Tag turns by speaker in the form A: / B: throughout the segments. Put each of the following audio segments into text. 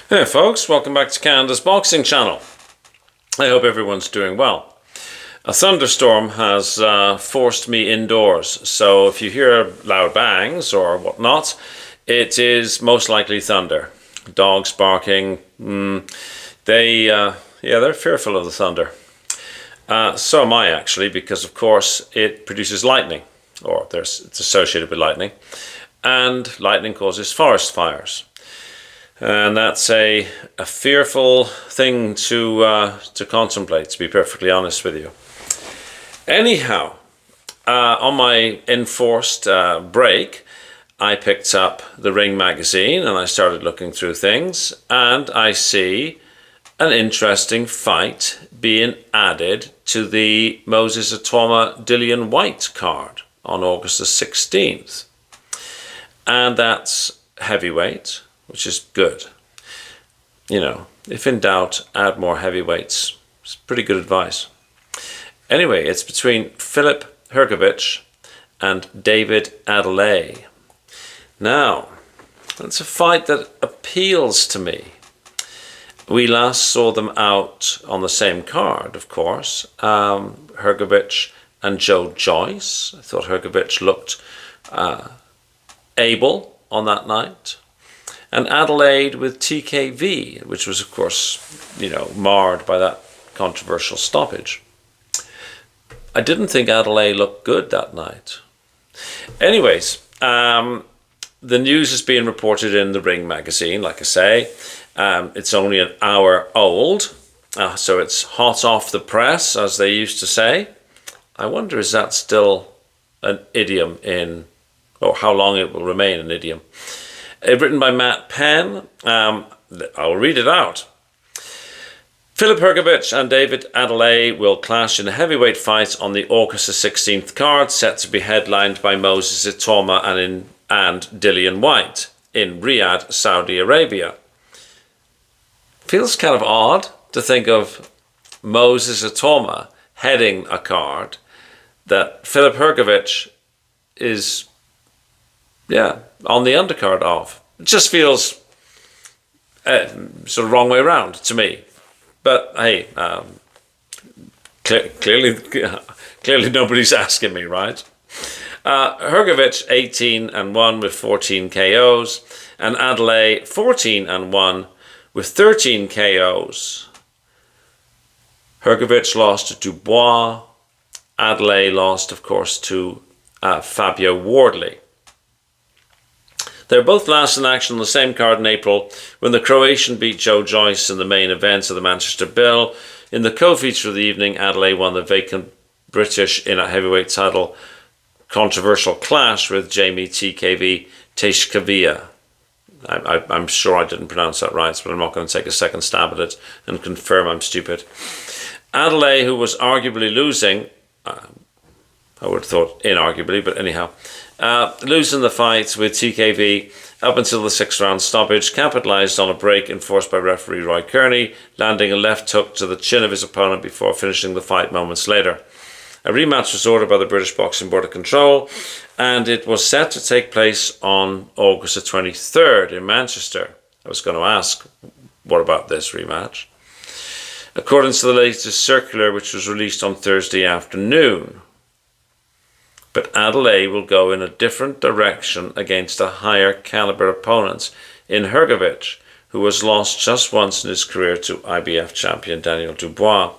A: Hey folks, welcome back to Canada's Boxing Channel. I hope everyone's doing well. A thunderstorm has forced me indoors, so if you hear loud bangs or whatnot, it is most likely thunder. Dogs barking, they're fearful of the thunder. So am I actually, because of course it produces lightning, or it's associated with lightning, and lightning causes forest fires. And that's a fearful thing to contemplate, to be perfectly honest with you. Anyhow, on my enforced break, I picked up the Ring magazine and I started looking through things, and I see an interesting fight being added to the Moses Itauma Dillian Whyte card on August the 16th. And that's heavyweight, which is good. You know, if in doubt, add more heavyweights. It's pretty good advice. Anyway, it's between FILIP HERGOVIC and David Adeleye. Now, it's a fight that appeals to me. We last saw them out on the same card, of course. HERGOVIC and Joe Joyce. I thought HERGOVIC looked able on that night. And Adeleye with TKV, which was, of course, marred by that controversial stoppage. I didn't think Adeleye looked good that night. Anyways, the news is being reported in the Ring magazine, like I say. It's only an hour old, so it's hot off the press, as they used to say. I wonder, is that still an idiom or how long it will remain an idiom. Written by Matt Penn. I'll read it out. FILIP HERGOVIC and David Adeleye will clash in a heavyweight fight on the August 16th card, set to be headlined by Moses Itauma and Dillian Whyte in Riyadh, Saudi Arabia. Feels kind of odd to think of Moses Itauma heading a card that FILIP HERGOVIC is on the undercard of. It just feels sort of wrong way around to me. But hey, clearly nobody's asking me, right? HERGOVIC 18-1 with 14 KOs, and Adeleye 14-1 with 13 KOs. HERGOVIC lost to Dubois. Adeleye lost, of course, to Fabio Wardley. They're both last in action on the same card in April when the Croatian beat Joe Joyce in the main event of the Manchester Bill. In the co-feature of the evening, Adeleye won the vacant British in a heavyweight title controversial clash with Jamie TKV Teixeira. I'm sure I didn't pronounce that right, but I'm not going to take a second stab at it and confirm I'm stupid. Adeleye, who was arguably losing, I would have thought inarguably, but anyhow, losing the fight with TKV up until the 6th round stoppage, capitalised on a break enforced by referee Roy Kearney, landing a left hook to the chin of his opponent before finishing the fight moments later. A rematch was ordered by the British Boxing Board of Control, and it was set to take place on August the 23rd in Manchester. I was going to ask, what about this rematch? According to the latest circular, which was released on Thursday afternoon. But Adeleye will go in a different direction against a higher caliber opponent in HERGOVIC, who has lost just once in his career to IBF champion Daniel Dubois.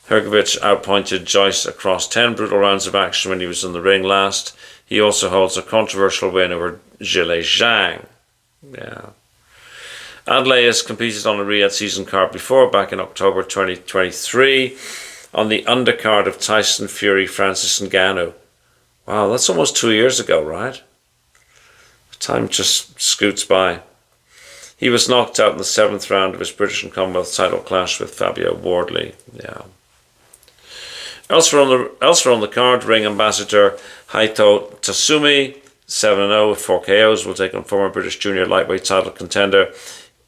A: HERGOVIC outpointed Joyce across 10 brutal rounds of action when he was in the ring last. He also holds a controversial win over Zhilei Zhang. Adeleye has competed on a Riyadh season card before, back in October 2023, on the undercard of Tyson Fury Francis Ngannou. Wow, that's almost 2 years ago, right? Time just scoots by. He was knocked out in the 7th round of his British and Commonwealth title clash with Fabio Wardley. Elsewhere on the card, ring ambassador Haito Tasumi, 7-0 with 4 KOs, will take on former British junior lightweight title contender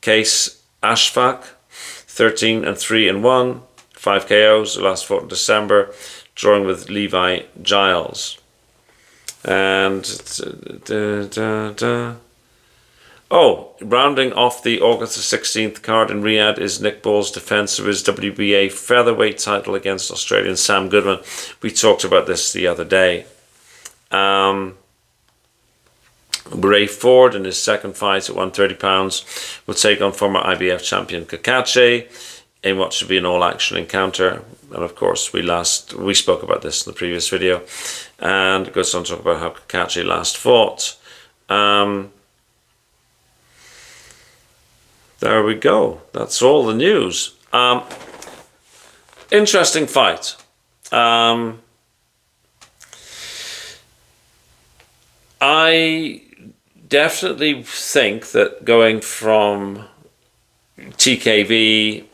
A: Case Ashfaq, 13-3-1, 5 KOs, who last fought in December, drawing with Levi Giles. And Oh, rounding off the August the 16th card in Riyadh is Nick Bull's defense of his WBA featherweight title against Australian Sam Goodman. We talked about this the other day. Ray Ford in his second fight at 130 pounds will take on former IBF champion Kakache in what should be an all-action encounter. And of course, we spoke about this in the previous video, and it goes on to talk about how Kakache last fought. There we go. That's all the news. Interesting fight. I definitely think that going from TKV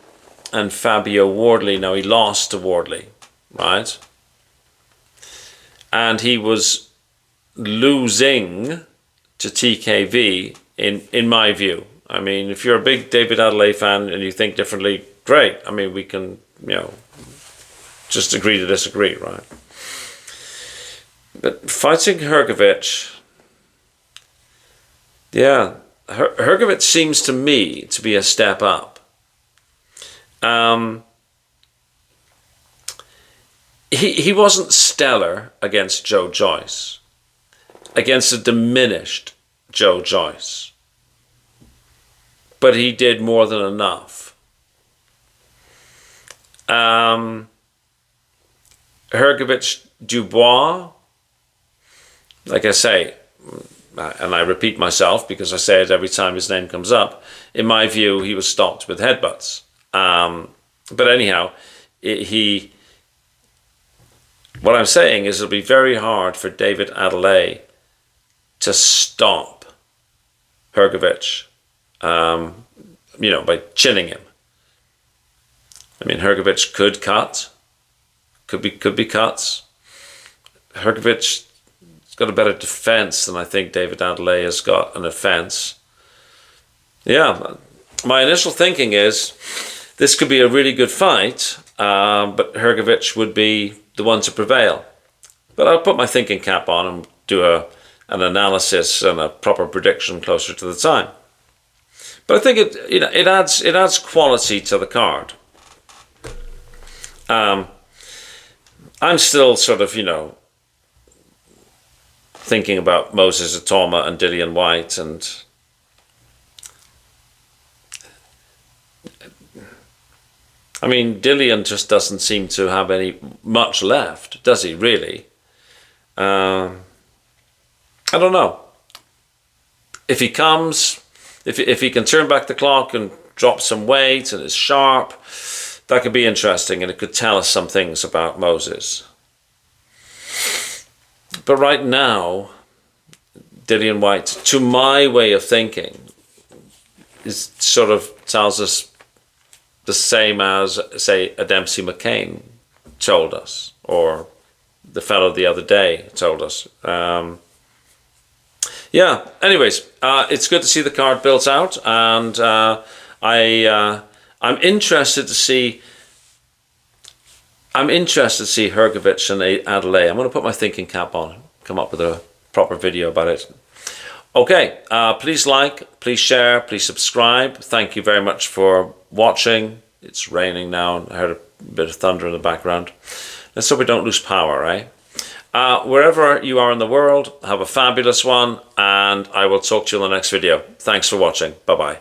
A: and Fabio Wardley, now he lost to Wardley, right? And he was losing to TKV in my view. I mean, if you're a big David Adeleye fan and you think differently, great. I mean, we can, just agree to disagree, right? But fighting Hergovic, yeah, Hergovic seems to me to be a step up. He wasn't stellar against Joe Joyce, against a diminished Joe Joyce. But he did more than enough. Hergovic Dubois, like I say, and I repeat myself because I say it every time his name comes up, in my view, he was stopped with headbutts. But anyhow, what I'm saying is it'll be very hard for David Adeleye to stop Hergovic. By chinning him. I mean, Hergovic could cut, could be cuts. Hergovic's got a better defense than I think David Adeleye has got an offense. Yeah, my initial thinking is this could be a really good fight, but Hergovic would be the one to prevail. But I'll put my thinking cap on and do an analysis and a proper prediction closer to the time. But I think it adds quality to the card. I'm still sort of thinking about Moses Itauma and Dillian Whyte, and I mean Dillian just doesn't seem to have much left, does he really? I don't know. If he comes. If he can turn back the clock and drop some weight and is sharp, that could be interesting, and it could tell us some things about Moses. But right now, Dillian Whyte, to my way of thinking, is sort of tells us the same as, say, a Dempsey McCain told us, or the fellow the other day told us. Yeah, anyways, it's good to see the card built out, and I'm interested to see Hergovic and Adeleye. I'm going to put my thinking cap on, come up with a proper video about it. Okay, please like, please share, please subscribe. Thank you very much for watching. It's raining now, and I heard a bit of thunder in the background. Let's hope we don't lose power, right? Wherever you are in the world, have a fabulous one, and I will talk to you in the next video. Thanks for watching. Bye-bye.